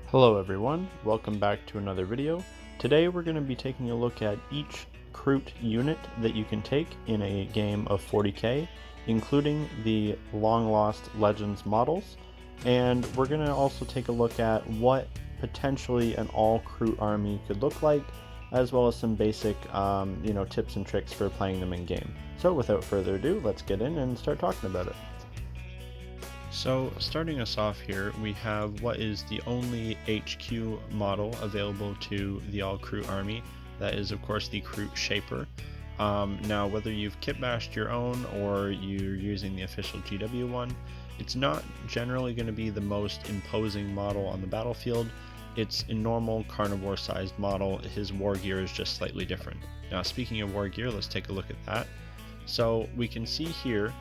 Hello everyone, welcome back to another video. Today we're going to be taking a look at each Kroot unit that you can take in a game of 40k, including the long lost Legends models, and we're going to also take a look at what potentially an all Kroot army could look like, as well as some basic tips and tricks for playing them in game. So without further ado, let's get in and start talking about it. So starting us off here, we have what is the only HQ model available to the all Kroot army. That is of course the Kroot Shaper. Now whether you've kit bashed your own or you're using the official GW one, it's not generally going to be the most imposing model on the battlefield. It's a normal carnivore sized model. His war gear is just slightly different. Now speaking of war gear, let's take a look at that. So we can see here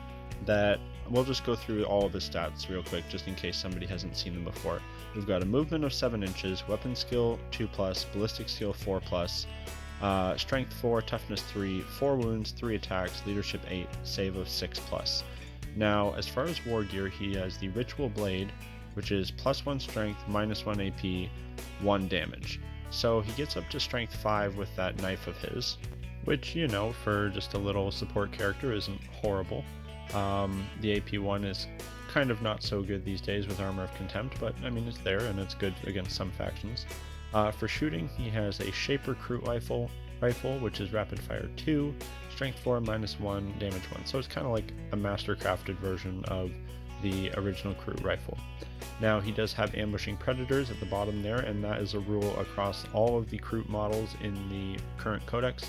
that we'll just go through all of his stats real quick just in case somebody hasn't seen them before. We've got a movement of 7 inches, weapon skill 2+, ballistic skill 4+, strength 4, toughness 3, 4 wounds, 3 attacks, leadership 8, save of 6+. Now as far as war gear, he has the ritual blade, which is +1 strength, -1 AP, 1 damage. So he gets up to strength 5 with that knife of his, which, you know, for just a little support character isn't horrible. The AP one is kind of not so good these days with Armor of Contempt, but I mean it's there and it's good against some factions. For shooting, he has a Shaper Kroot rifle, which is rapid fire 2, strength 4, -1, damage 1. So it's kind of like a master-crafted version of the original Kroot rifle. Now he does have ambushing predators at the bottom there, and that is a rule across all of the Kroot models in the current codex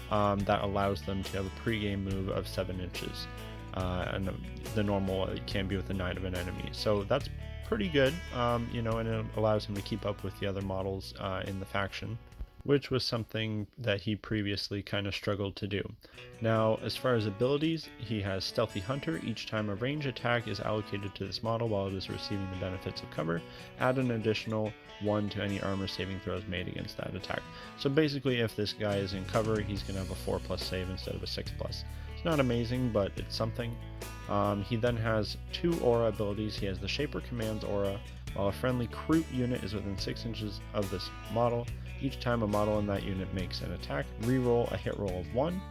that allows them to have a pre-game move of 7 inches. And the normal it can be with the 9 of an enemy. So that's pretty good, and it allows him to keep up with the other models in the faction, which was something that he previously kind of struggled to do. Now, as far as abilities, he has Stealthy Hunter. Each time a range attack is allocated to this model while it is receiving the benefits of cover, add an additional 1 to any armor saving throws made against that attack. So basically, if this guy is in cover, he's going to have a 4+ save instead of a 6+. It's not amazing, but it's something. He then has 2 aura abilities. He has the Shaper Commands aura. While a friendly Kroot unit is within 6 inches of this model, each time a model in that unit makes an attack, reroll a hit roll of 1.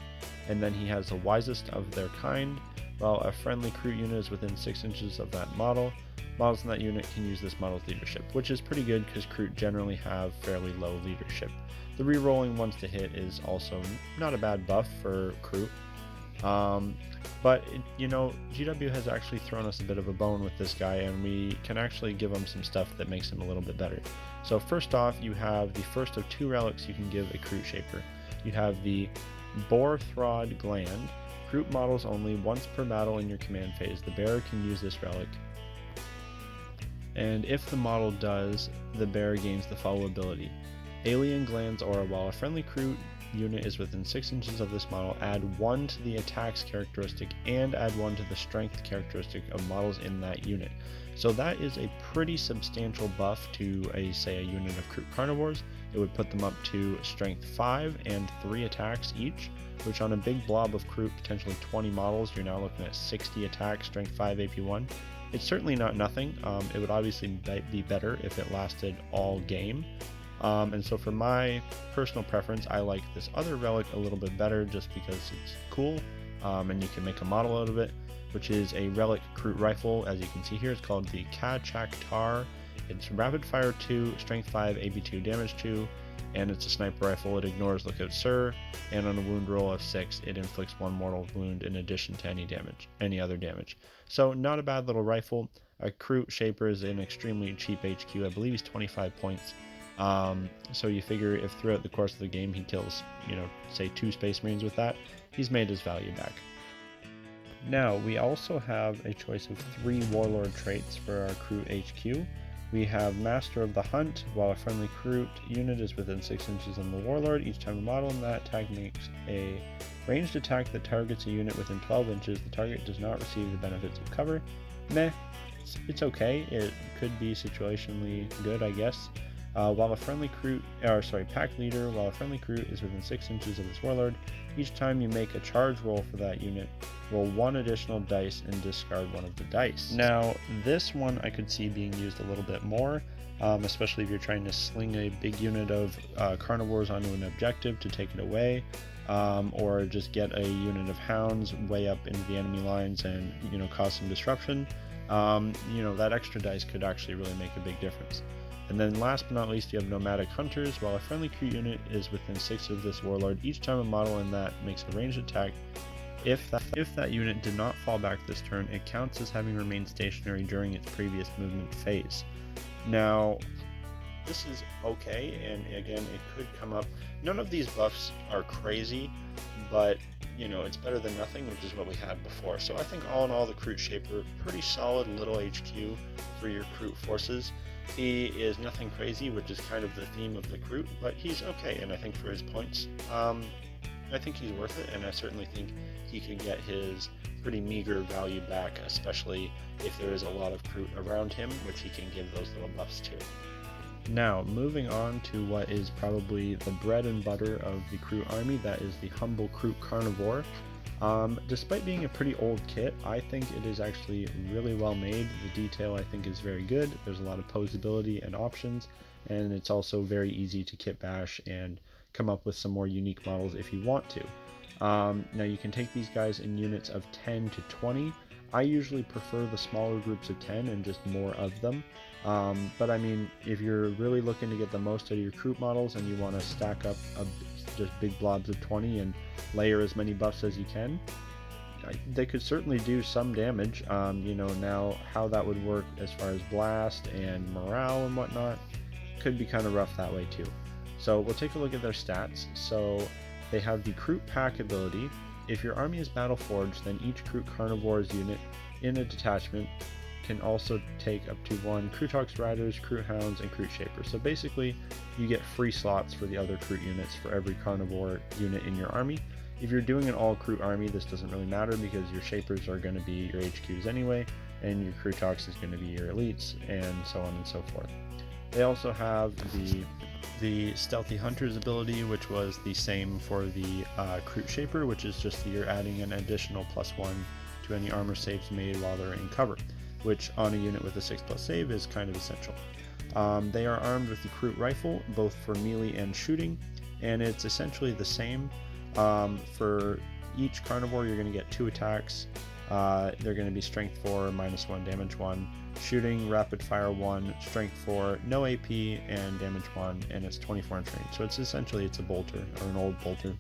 And then he has the Wisest of their kind. While a friendly Kroot unit is within 6 inches of that model, models in that unit can use this model's leadership, which is pretty good because Kroot generally have fairly low leadership. The rerolling once to hit is also not a bad buff for Kroot. But GW has actually thrown us a bit of a bone with this guy, and we can actually give him some stuff that makes him a little bit better. So first off, you have the first of 2 relics you can give a Kroot Shaper. You have the Boar Throd Gland. Kroot models only once per battle in your command phase. The bearer can use this relic, and if the model does, the bearer gains the follow ability. Alien Glands aura. While a friendly Kroot unit is within 6 inches of this model, add 1 to the attacks characteristic and add 1 to the strength characteristic of models in that unit. So that is a pretty substantial buff to say a unit of Kroot carnivores. It would put them up to strength 5 and 3 attacks each, which on a big blob of Kroot, potentially 20 models, you're now looking at 60 attacks, strength 5, AP 1. It's certainly not nothing. It would obviously be better if it lasted all game. And so for my personal preference, I like this other relic a little bit better just because it's cool, and you can make a model out of it, which is a Relic Kroot rifle. As you can see here, it's called the Kachak Tar. It's rapid fire 2, strength 5, AP 2, damage 2, and it's a sniper rifle. It ignores Lookout Sir, and on a wound roll of 6, it inflicts 1 mortal wound in addition to any other damage. So not a bad little rifle. A Kroot Shaper is an extremely cheap HQ. I believe he's 25 points. So you figure if throughout the course of the game he kills, say 2 Space Marines with that, he's made his value back. Now, we also have a choice of 3 Warlord Traits for our Kroot HQ. We have Master of the Hunt. While a friendly Kroot unit is within 6 inches of the Warlord, each time a model in that attack makes a ranged attack that targets a unit within 12 inches, the target does not receive the benefits of cover. Meh, it's okay. It could be situationally good, I guess. While a friendly pack leader, while a friendly Kroot is within 6 inches of this warlord, each time you make a charge roll for that unit, roll 1 additional dice and discard 1 of the dice. Now, this one I could see being used a little bit more. especially if you're trying to sling a big unit of carnivores onto an objective to take it away, or just get a unit of hounds way up into the enemy lines and cause some disruption. That extra dice could actually really make a big difference. And then last but not least, you have Nomatic Hunters. While a friendly Kroot unit is within 6 of this Warlord, each time a model in that makes a ranged attack, if that unit did not fall back this turn, it counts as having remained stationary during its previous movement phase. Now, this is okay, and again, it could come up. None of these buffs are crazy, but it's better than nothing, which is what we had before. So I think all in all, the Kroot Shaper, pretty solid little HQ for your Kroot forces. He is nothing crazy, which is kind of the theme of the Kroot, but he's okay, and I think for his points, I think he's worth it, and I certainly think he could get his pretty meager value back, especially if there is a lot of Kroot around him, which he can give those little buffs to. Now, moving on to what is probably the bread and butter of the Kroot army, that is the humble Kroot Carnivore. Despite being a pretty old kit, I think it is actually really well made. The detail I think is very good. There's a lot of posability and options, and it's also very easy to kit bash and come up with some more unique models if you want to. Now you can take these guys in units of 10 to 20. I usually prefer the smaller groups of 10 and just more of them. But I mean, if you're really looking to get the most out of your Kroot models and you want to stack up just big blobs of 20 and layer as many buffs as you can, they could certainly do some damage. Now how that would work as far as blast and morale and whatnot could be kind of rough that way too. So we'll take a look at their stats. So they have the Kroot Pack ability. If your army is battle forged, then each Kroot Carnivore's unit in a detachment can also take up to 1 Krootox Riders, Kroot Hounds, and Kroot Shapers. So basically, you get free slots for the other Kroot units for every Carnivore unit in your army. If you're doing an all Kroot army, this doesn't really matter because your Shapers are going to be your HQs anyway, and your Krootox is going to be your elites, and so on and so forth. They also have the Stealthy Hunters ability, which was the same for the Kroot Shaper, which is just that you're adding an additional +1 to any armor saves made while they're in cover, which on a unit with a 6+ save is kind of essential. They are armed with the Kroot Rifle, both for melee and shooting, and it's essentially the same. For each Carnivore, you're going to get 2 attacks. They're going to be Strength 4, -1, Damage 1, Shooting, Rapid Fire 1, Strength 4, no AP, and Damage 1, and it's 24 inch range. So it's essentially a bolter, or an old bolter.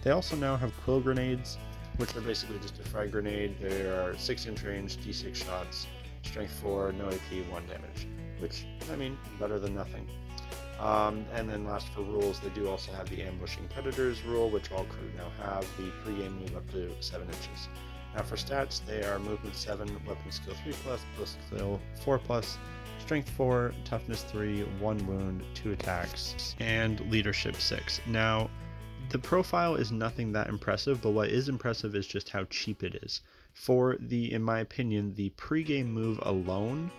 They also now have Quill Grenades, which are basically just a frag grenade. They are 6 inch range, D6 shots, Strength 4, no AP, 1 damage, which, I mean, better than nothing. And then last for rules, they do also have the Ambushing Predators rule, which all Kroot now have, the pre-game move up to 7 inches. Now for stats, they are Movement 7, Weapon Skill 3+, Plus Skill 4+, Strength 4, Toughness 3, 1 wound, 2 attacks, and Leadership 6. Now, the profile is nothing that impressive, but what is impressive is just how cheap it is. For in my opinion, the pre-game move alone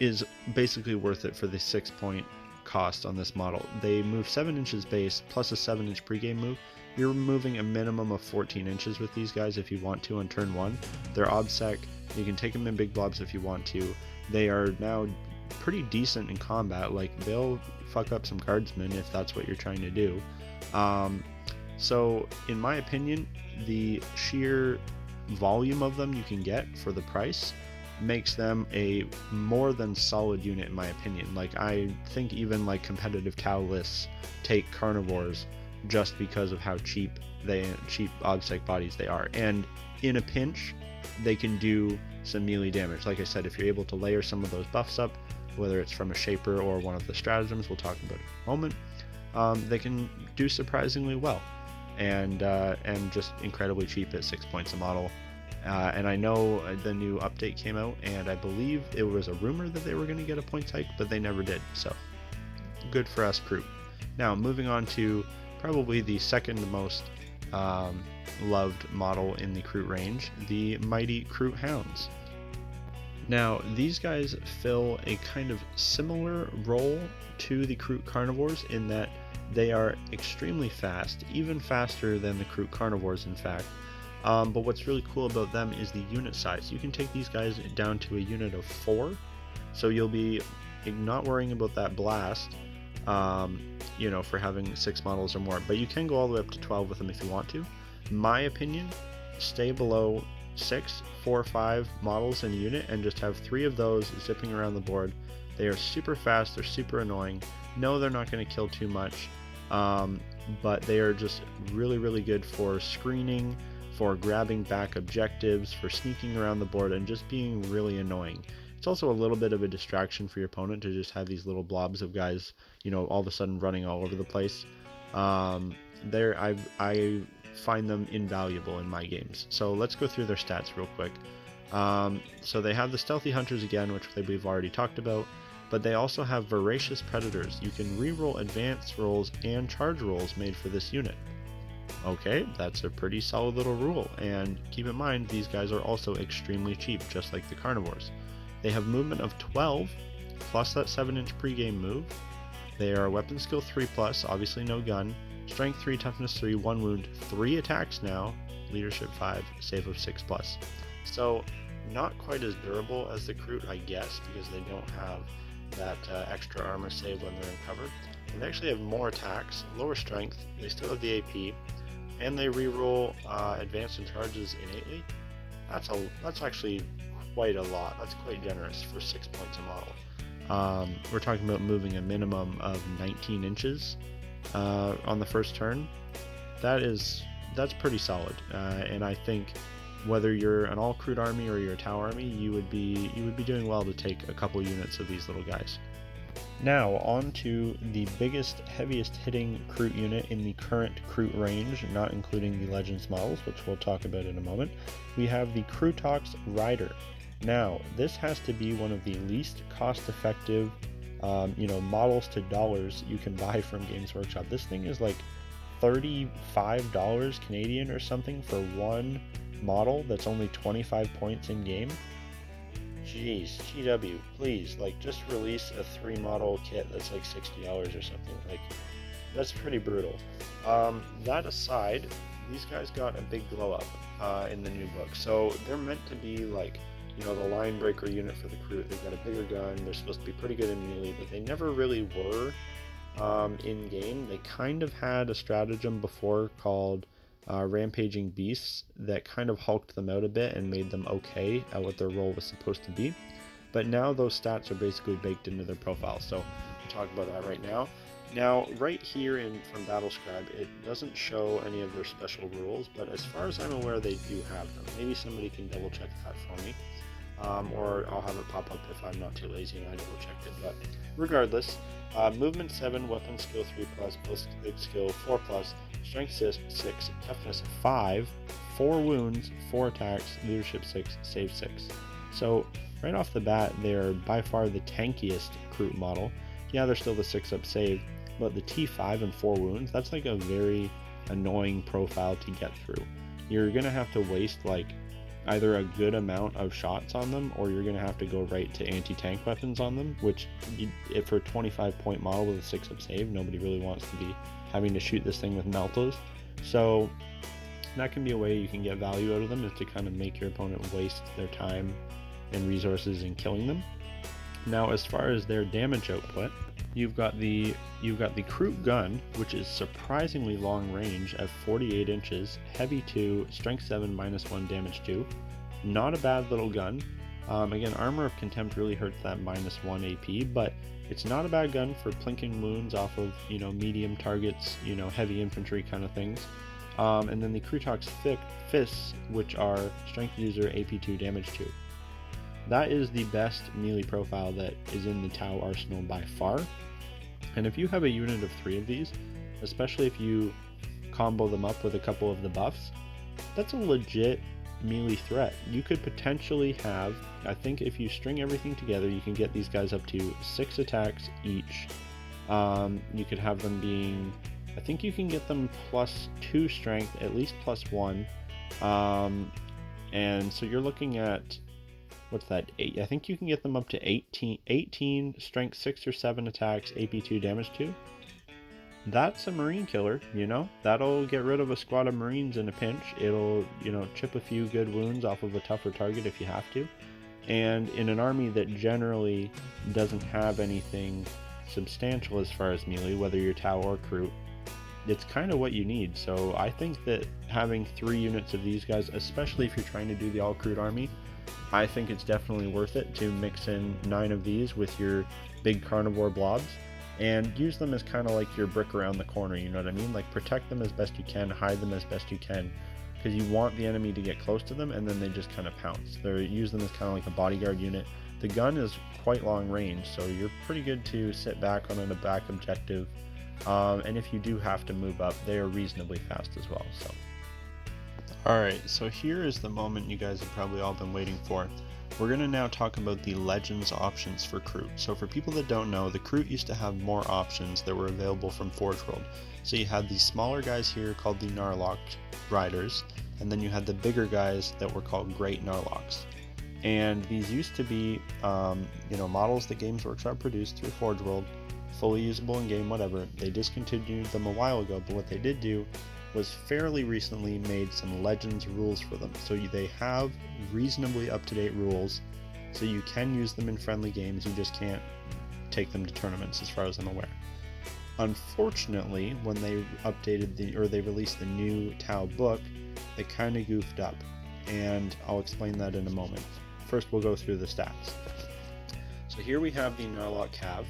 is basically worth it for the 6-point cost on this model. They move 7 inches base plus a 7 inch pre-game move. You're moving a minimum of 14 inches with these guys if you want to on turn 1. They're obsec. You can take them in big blobs if you want to. They are now pretty decent in combat. Like, they'll fuck up some guardsmen if that's what you're trying to do. So in my opinion, the sheer volume of them you can get for the price makes them a more than solid unit in my opinion. Like, I think even like competitive cow lists take Carnivores just because of how cheap obsec bodies they are, and in a pinch they can do some melee damage. Like I said, if you're able to layer some of those buffs up, whether it's from a Shaper or one of the Stratagems we'll talk about in a moment, they can do surprisingly well, and just incredibly cheap at 6 points a model. And I know the new update came out, and I believe it was a rumor that they were going to get a points hike, but they never did, so good for us, Kroot. Now, moving on to probably the second most loved model in the Kroot range, the mighty Kroot Hounds. Now, these guys fill a kind of similar role to the Kroot Carnivores in that they are extremely fast, even faster than the Kroot Carnivores in fact. But what's really cool about them is the unit size. You can take these guys down to a unit of 4, so you'll be not worrying about that blast, you know, for having 6 models or more, but you can go all the way up to 12 with them if you want to. My opinion, stay below 6, 4, 5 models in a unit and just have 3 of those zipping around the board. They are super fast, they're super annoying. No, they're not going to kill too much, but they are just really good for screening, for grabbing back objectives, for sneaking around the board, and just being really annoying. It's also a little bit of a distraction for your opponent to just have these little blobs of guys, you know, all of a sudden running all over the place. I find them invaluable in my games. So let's go through their stats real quick. So they have the Stealthy Hunters again, which we've already talked about, but they also have Voracious Predators. You can reroll advanced rolls and charge rolls made for this unit. Okay, that's a pretty solid little rule, and keep in mind these guys are also extremely cheap, just like the Carnivores. They have movement of 12, plus that 7-inch pregame move. They are weapon skill 3+, obviously no gun, strength 3, toughness 3, 1 wound, 3 attacks now, leadership 5, save of 6+. So not quite as durable as the Kroot, I guess, because they don't have that extra armor save when they're in cover. And they actually have more attacks, lower strength, they still have the AP, and they reroll advanced and charges innately. That's actually quite a lot. That's quite generous for 6 points a model. We're talking about moving a minimum of 19 inches on the first turn. That's pretty solid, and I think whether you're an all Kroot army or you're a Tau army, you would be doing well to take a couple units of these little guys. Now on to the biggest, heaviest hitting Kroot unit in the current Kroot range, not including the Legends models, which we'll talk about in a moment. We have the Krootox Rider. Now this has to be one of the least cost-effective, models to dollars you can buy from Games Workshop. This thing is like $35 Canadian or something for one model that's only 25 points in game. Jeez, GW, please, like, just release a 3 model kit that's like $60 or something. Like, that's pretty brutal. That aside, these guys got a big glow up in the new book, so they're meant to be like, you know, the line breaker unit for the Kroot. They've got a bigger gun, they're supposed to be pretty good in melee, but they never really were in game. They kind of had a stratagem before called Rampaging Beasts that kind of hulked them out a bit and made them okay at what their role was supposed to be. But now those stats are basically baked into their profile, so we'll talk about that right now. Now, right here from Battlescribe, it doesn't show any of their special rules, but as far as I'm aware, they do have them. Maybe somebody can double check that for me, or I'll have it pop up if I'm not too lazy and I double checked it. But regardless, movement 7, weapon skill 3+, ballistic skill 4+, strength 6, toughness 5, 4 wounds, 4 attacks, leadership 6, save 6. So right off the bat, they're by far the tankiest Kroot model. Yeah, they're still the 6-up save, but the T5 and 4 wounds, that's like a very annoying profile to get through. You're gonna have to waste like either a good amount of shots on them, or you're gonna have to go right to anti-tank weapons on them, which if for a 25 point model with a 6-up save, nobody really wants to be having to shoot this thing with meltas. So that can be a way you can get value out of them, is to kind of make your opponent waste their time and resources in killing them. Now, as far as their damage output, you've got the Kroot gun, which is surprisingly long range at 48 inches, heavy 2, strength 7, -1, damage 2. Not a bad little gun. Again, Armor of Contempt really hurts that -1 AP, but it's not a bad gun for plinking wounds off of, medium targets, heavy infantry kind of things. And then the Krootox Fists, which are strength user, AP 2, damage 2. That is the best melee profile that is in the Tau arsenal by far. And if you have a unit of 3 of these, especially if you combo them up with a couple of the buffs, that's a legit melee threat. You could potentially have, I think if you string everything together, you can get these guys up to 6 attacks each. You could have them being, I think you can get them +2 strength, at least +1. And so you're looking at, what's that, 8? I think you can get them up to 18 strength 6 or 7 attacks, AP 2, damage 2. That's a marine killer, that'll get rid of a squad of marines in a pinch. It'll, chip a few good wounds off of a tougher target if you have to. And in an army that generally doesn't have anything substantial as far as melee, whether you're Tau or Kroot, it's kind of what you need. So I think that having 3 units of these guys, especially if you're trying to do the all Kroot army, I think it's definitely worth it to mix in 9 of these with your big carnivore blobs and use them as kind of like your brick around the corner, you know what I mean? Like, protect them as best you can, hide them as best you can, because you want the enemy to get close to them and then they just kind of pounce. Use them as kind of like a bodyguard unit. The gun is quite long range, so you're pretty good to sit back on a back objective, and if you do have to move up, they are reasonably fast as well. So alright, so here is the moment you guys have probably all been waiting for. We're going to now talk about the Legends options for Kroot. So for people that don't know, the Kroot used to have more options that were available from Forge World. So you had these smaller guys here called the Gnarlock Riders, and then you had the bigger guys that were called Great Gnarlocks. And these used to be, models that Games Workshop produced through Forge World, fully usable in game, whatever. They discontinued them a while ago, but what they did do was fairly recently made some Legends rules for them. So they have reasonably up-to-date rules, so you can use them in friendly games, you just can't take them to tournaments as far as I'm aware. Unfortunately, when they updated they released the new Tau book, they kind of goofed up, and I'll explain that in a moment. First, we'll go through the stats. So here we have the Gnarlock Cav.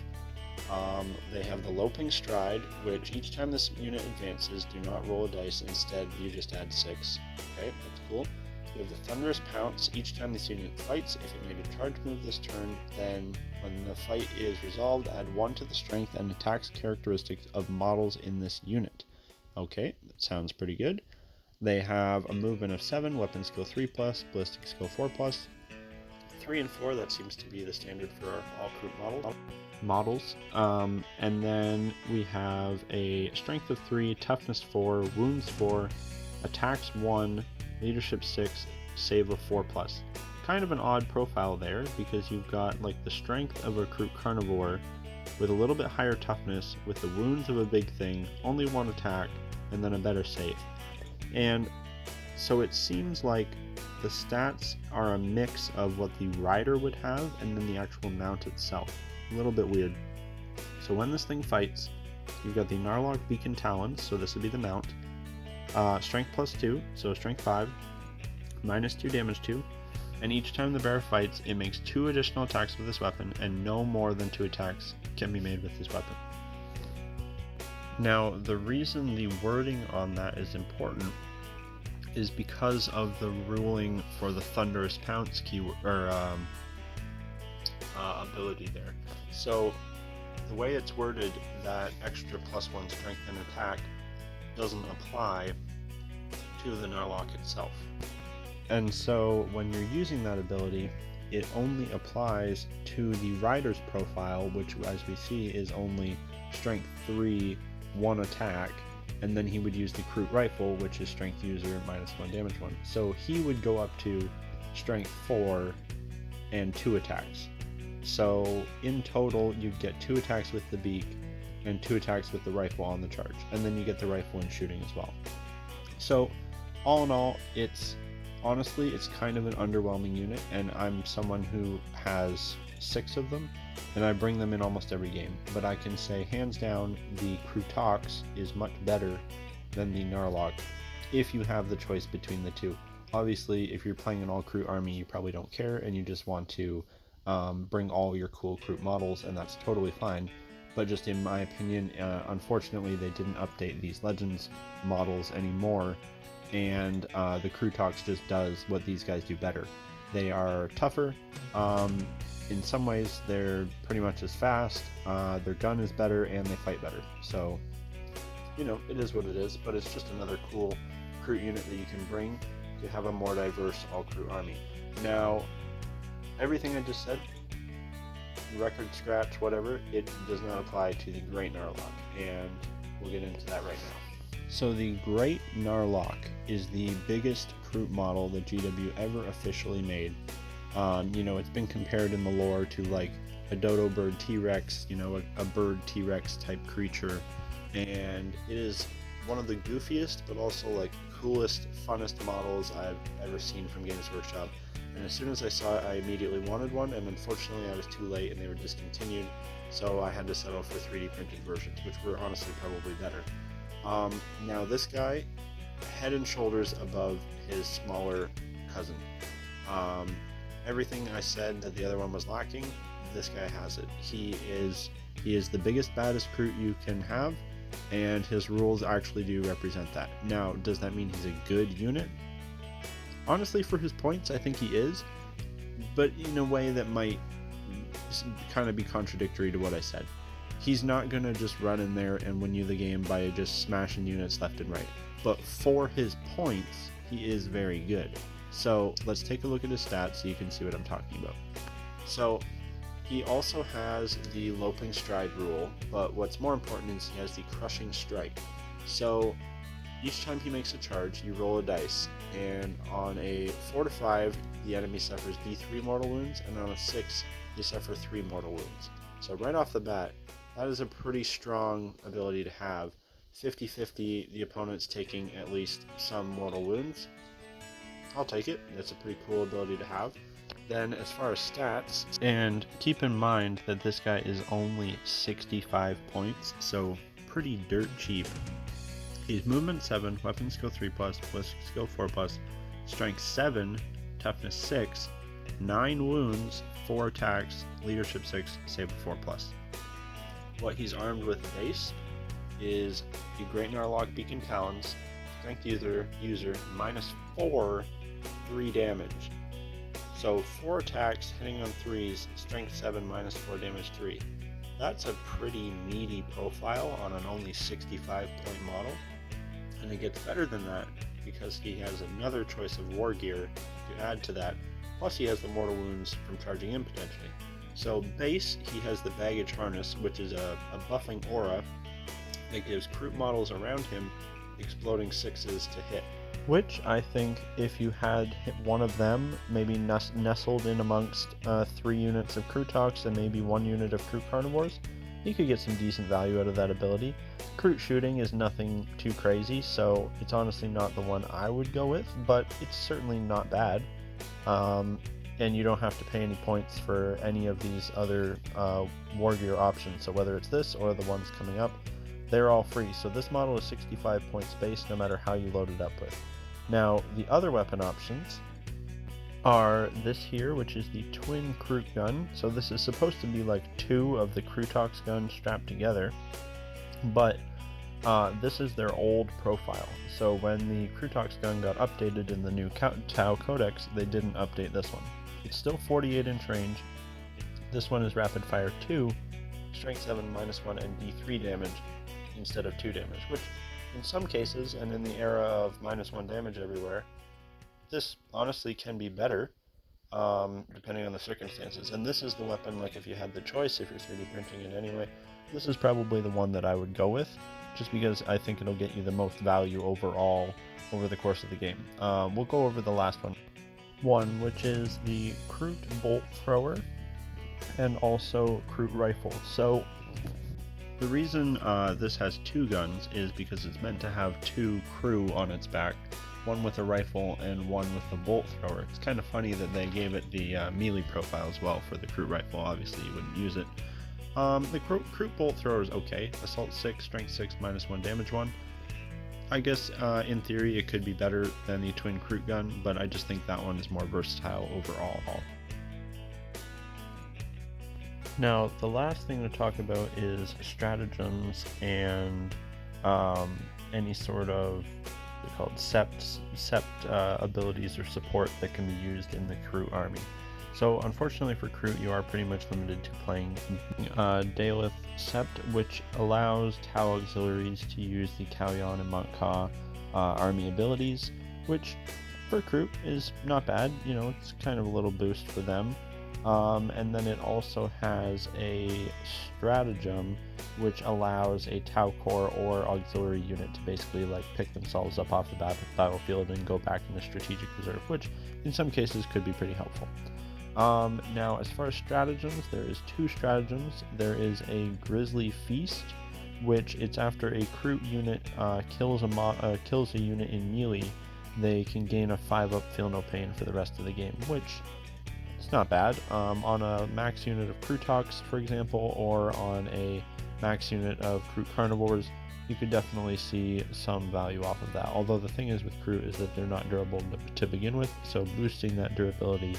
They have the Loping Stride, which each time this unit advances, do not roll a dice, instead you just add 6. Okay, that's cool. We have the Thunderous Pounce. Each time this unit fights, if it made a charge move this turn, then when the fight is resolved, add 1 to the strength and attacks characteristics of models in this unit. Okay, that sounds pretty good. They have a movement of 7, weapon skill 3+, ballistic skill 4+, 3 and 4, that seems to be the standard for our all Kroot models. And then we have a strength of 3, toughness 4, wounds 4, attacks 1, leadership 6, save of 4+. Kind of an odd profile there, because you've got like the strength of a Kroot Carnivore with a little bit higher toughness, with the wounds of a big thing, only 1 attack, and then a better save. And so it seems like the stats are a mix of what the rider would have and then the actual mount itself. A little bit weird. So when this thing fights, you've got the Gnarlock Beacon Talons, so this would be the mount. Strength +2, so strength 5, -2 damage 2, and each time the bear fights, it makes 2 additional attacks with this weapon, and no more than 2 attacks can be made with this weapon. Now, the reason the wording on that is important is because of the ruling for the Thunderous Pounce keyword, ability there. So the way it's worded, that extra +1 strength and attack doesn't apply to the Gnarlock itself. And so when you're using that ability, it only applies to the rider's profile, which as we see is only strength 3, 1 attack, and then he would use the Kroot rifle, which is strength user -1 damage 1. So he would go up to strength 4 and 2 attacks. So in total, you'd get 2 attacks with the beak and 2 attacks with the rifle on the charge, and then you get the rifle and shooting as well. So all in all, honestly, it's kind of an underwhelming unit, and I'm someone who has 6 of them, and I bring them in almost every game. But I can say, hands down, the Krootox is much better than the Gnarlock if you have the choice between the two. Obviously, if you're playing an all Kroot army, you probably don't care, and you just want to bring all your cool Kroot models, and that's totally fine. But just in my opinion, unfortunately, they didn't update these Legends models anymore, and the Krootox just does what these guys do better. They are tougher. In some ways, they're pretty much as fast. Their gun is better, and they fight better. So, it is what it is. But it's just another cool Kroot unit that you can bring to have a more diverse all Kroot army. Now, everything I just said, record scratch, whatever, it does not apply to the Great Gnarlock, and we'll get into that right now. So the Great Gnarlock is the biggest Kroot model that GW ever officially made. It's been compared in the lore to like a dodo bird T-Rex, a bird T-Rex type creature, and it is one of the goofiest but also like coolest, funnest models I've ever seen from Games Workshop. and as soon as I saw it, I immediately wanted one, and unfortunately I was too late and they were discontinued, so I had to settle for 3D printed versions, which were honestly probably better. Now this guy, head and shoulders above his smaller cousin. Everything I said that the other one was lacking, this guy has it. He is the biggest, baddest Kroot you can have, and his rules actually do represent that. Now, does that mean he's a good unit? Honestly, for his points, I think he is, but in a way that might kind of be contradictory to what I said. He's not going to just run in there and win you the game by just smashing units left and right, but for his points, he is very good. So let's take a look at his stats so you can see what I'm talking about. So he also has the Loping Stride rule, but what's more important is he has the Crushing Strike. So each time he makes a charge, you roll a dice, and on a 4 to 5, the enemy suffers D3 mortal wounds, and on a 6, they suffer 3 mortal wounds. So right off the bat, that is a pretty strong ability to have. 50-50, the opponent's taking at least some mortal wounds. I'll take it. That's a pretty cool ability to have. Then as far as stats, and keep in mind that this guy is only 65 points, so pretty dirt cheap. He's movement 7, weapon skill 3+, ballistic skill 4+, strength 7, toughness 6, 9 wounds, 4 attacks, leadership 6, saber 4+. What he's armed with base is the Great Gnarlock Beacon Talons, strength user -4, 3 damage. So 4 attacks hitting on 3s, strength 7 -4 damage 3. That's a pretty meaty profile on an only 65 point model. And it gets better than that because he has another choice of war gear to add to that. Plus he has the mortal wounds from charging in potentially. So base, he has the baggage harness, which is a buffing aura that gives Kroot models around him exploding 6s to hit. Which I think if you had hit one of them, maybe nestled in amongst 3 units of Krootoks and maybe 1 unit of Kroot Carnivores, you could get some decent value out of that ability. Kroot shooting is nothing too crazy, so it's honestly not the one I would go with, but it's certainly not bad. And you don't have to pay any points for any of these other war gear options, so whether it's this or the ones coming up, they're all free. So this model is 65 points base no matter how you load it up with. Now, the other weapon options are this here, which is the twin Kroot gun. So this is supposed to be like 2 of the Krootoks guns strapped together, but this is their old profile. So when the Krootoks gun got updated in the new Tau Codex, they didn't update this one. It's still 48-inch range. This one is rapid fire 2, strength 7 -1 and D3 damage instead of 2 damage, which in some cases, and in the era of -1 damage everywhere, this honestly can be better, depending on the circumstances. And this is the weapon, like if you had the choice, if you're 3D printing it anyway, this is probably the one that I would go with, just because I think it'll get you the most value overall over the course of the game. We'll go over the last one, which is the Kroot Bolt Thrower, and also Kroot Rifle. So the reason this has 2 guns is because it's meant to have 2 crew on its back, one with a rifle and one with a bolt thrower. It's kind of funny that they gave it the melee profile as well for the Kroot rifle. Obviously you wouldn't use it. The Kroot bolt thrower is okay. Assault 6, strength 6, -1 damage 1. I guess in theory it could be better than the twin Kroot gun, but I just think that one is more versatile overall. Now, the last thing to talk about is stratagems and any sort of called sept abilities or support that can be used in the Kroot army. So unfortunately for Kroot, you are pretty much limited to playing Daleth Sept, which allows Tau auxiliaries to use the Kalyan and Montka army abilities, which for Kroot is not bad. You know, it's kind of a little boost for them. And then it also has a stratagem which allows a Tau Core or auxiliary unit to basically like pick themselves up off the battlefield and go back into strategic reserve, which in some cases could be pretty helpful. Now, as far as stratagems, there is 2 stratagems. There is a Grizzly Feast, which it's after a Kroot unit kills a unit in melee, they can gain a 5-up Feel No Pain for the rest of the game, which is not bad. On a max unit of Krootoks, for example, or on a max unit of Kroot Carnivores, you could definitely see some value off of that. Although the thing is with Kroot is that they're not durable to begin with, so boosting that durability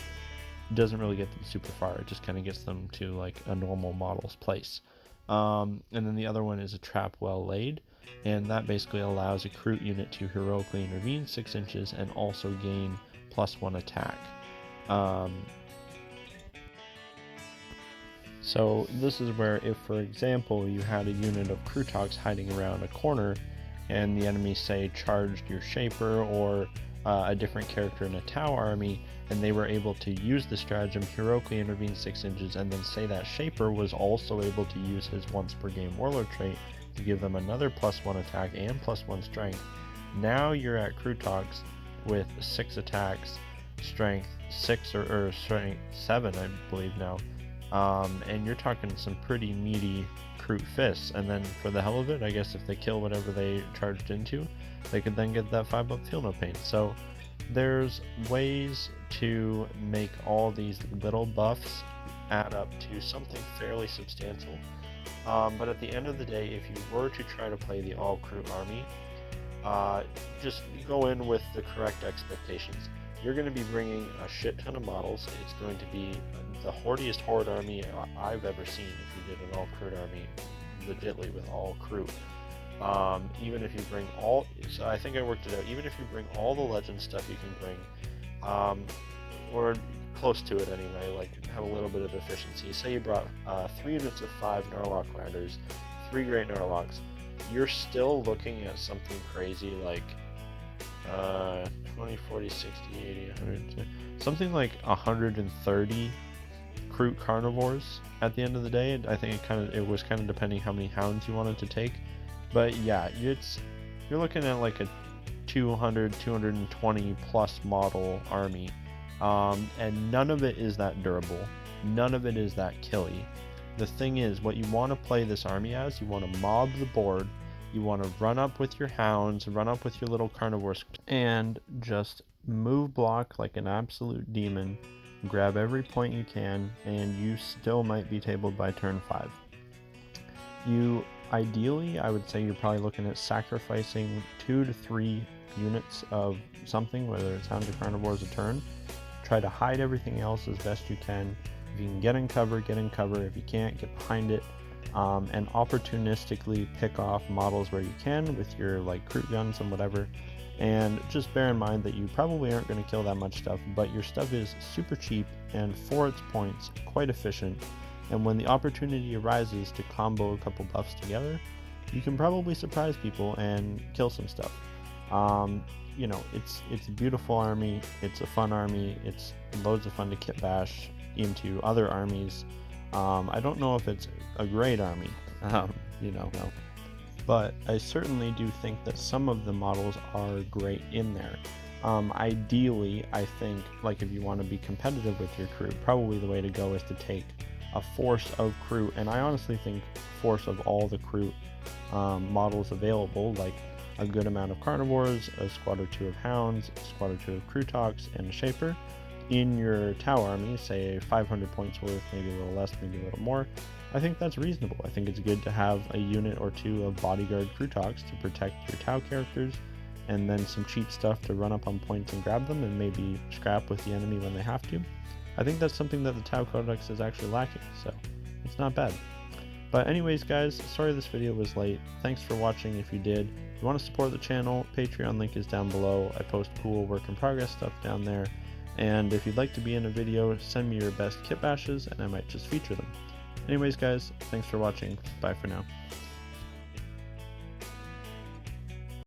doesn't really get them super far. It just kind of gets them to like a normal model's place. And then the other one is a Trap Well Laid, and that basically allows a Kroot unit to heroically intervene 6 inches and also gain +1 attack. So this is where, if for example you had a unit of Krootoks hiding around a corner and the enemy say charged your Shaper or a different character in a Tau army, and they were able to use the stratagem heroically intervene 6 inches, and then say that Shaper was also able to use his once per game Warlord trait to give them another +1 attack and +1 strength. Now you're at Krootoks with 6 attacks, strength 6 or strength 7 I believe now, and you're talking some pretty meaty Kroot fists. And then for the hell of it, I guess if they kill whatever they charged into, they could then get that 5-up Feel No Pain. So there's ways to make all these little buffs add up to something fairly substantial. But at the end of the day, if you were to try to play the all Kroot army, just go in with the correct expectations. You're going to be bringing a shit ton of models. It's going to be the hordiest horde army I've ever seen if you did an all Kroot army legitly with all Kroot. Even if you bring all, so I think I worked it out, even if you bring all the legend stuff you can bring, or close to it anyway, like have a little bit of efficiency. Say you brought 3 units of 5 Gnarlock Landers, 3 Great Gnarlocks, you're still looking at something crazy like 20, 40, 60, 80, 100, something like 130 Kroot Carnivores at the end of the day. I think it was kind of depending how many Hounds you wanted to take. But yeah, you're looking at like a 200, 220 plus model army, and none of it is that durable. None of it is that killy. The thing is, what you want to play this army as, you want to mob the board, you want to run up with your Hounds, run up with your little Carnivores, and just move block like an absolute demon, grab every point you can, and you still might be tabled by turn 5. Ideally, I would say you're probably looking at sacrificing 2 to 3 units of something, whether it's Hounds or Carnivores a turn. Try to hide everything else as best you can. If you can get in cover, get in cover. If you can't, get behind it. And opportunistically pick off models where you can with your like Kroot guns and whatever. And just bear in mind that you probably aren't going to kill that much stuff, but your stuff is super cheap and for its points quite efficient. And when the opportunity arises to combo a couple buffs together, you can probably surprise people and kill some stuff. You know, it's a beautiful army, it's a fun army, it's loads of fun to kit bash into other armies. I don't know if it's a great army, you know, but I certainly do think that some of the models are great in there. Ideally, I think, like if you want to be competitive with your crew, probably the way to go is to take a force of Kroot, and I honestly think force of all the Kroot models available, like a good amount of Carnivores, a squad or 2 of Hounds, a squad or 2 of Krootoks, and a Shaper in your Tau army, say 500 points worth, maybe a little less, maybe a little more. I think that's reasonable. I think it's good to have a unit or 2 of bodyguard Krootoks to protect your Tau characters, and then some cheap stuff to run up on points and grab them and maybe scrap with the enemy when they have to. I think that's something that the Tau Codex is actually lacking, so it's not bad. But anyways guys, sorry this video was late. Thanks for watching if you did. If you want to support the channel, Patreon link is down below. I post cool work in progress stuff down there. And if you'd like to be in a video, send me your best kit bashes and I might just feature them. Anyways guys, thanks for watching. Bye for now.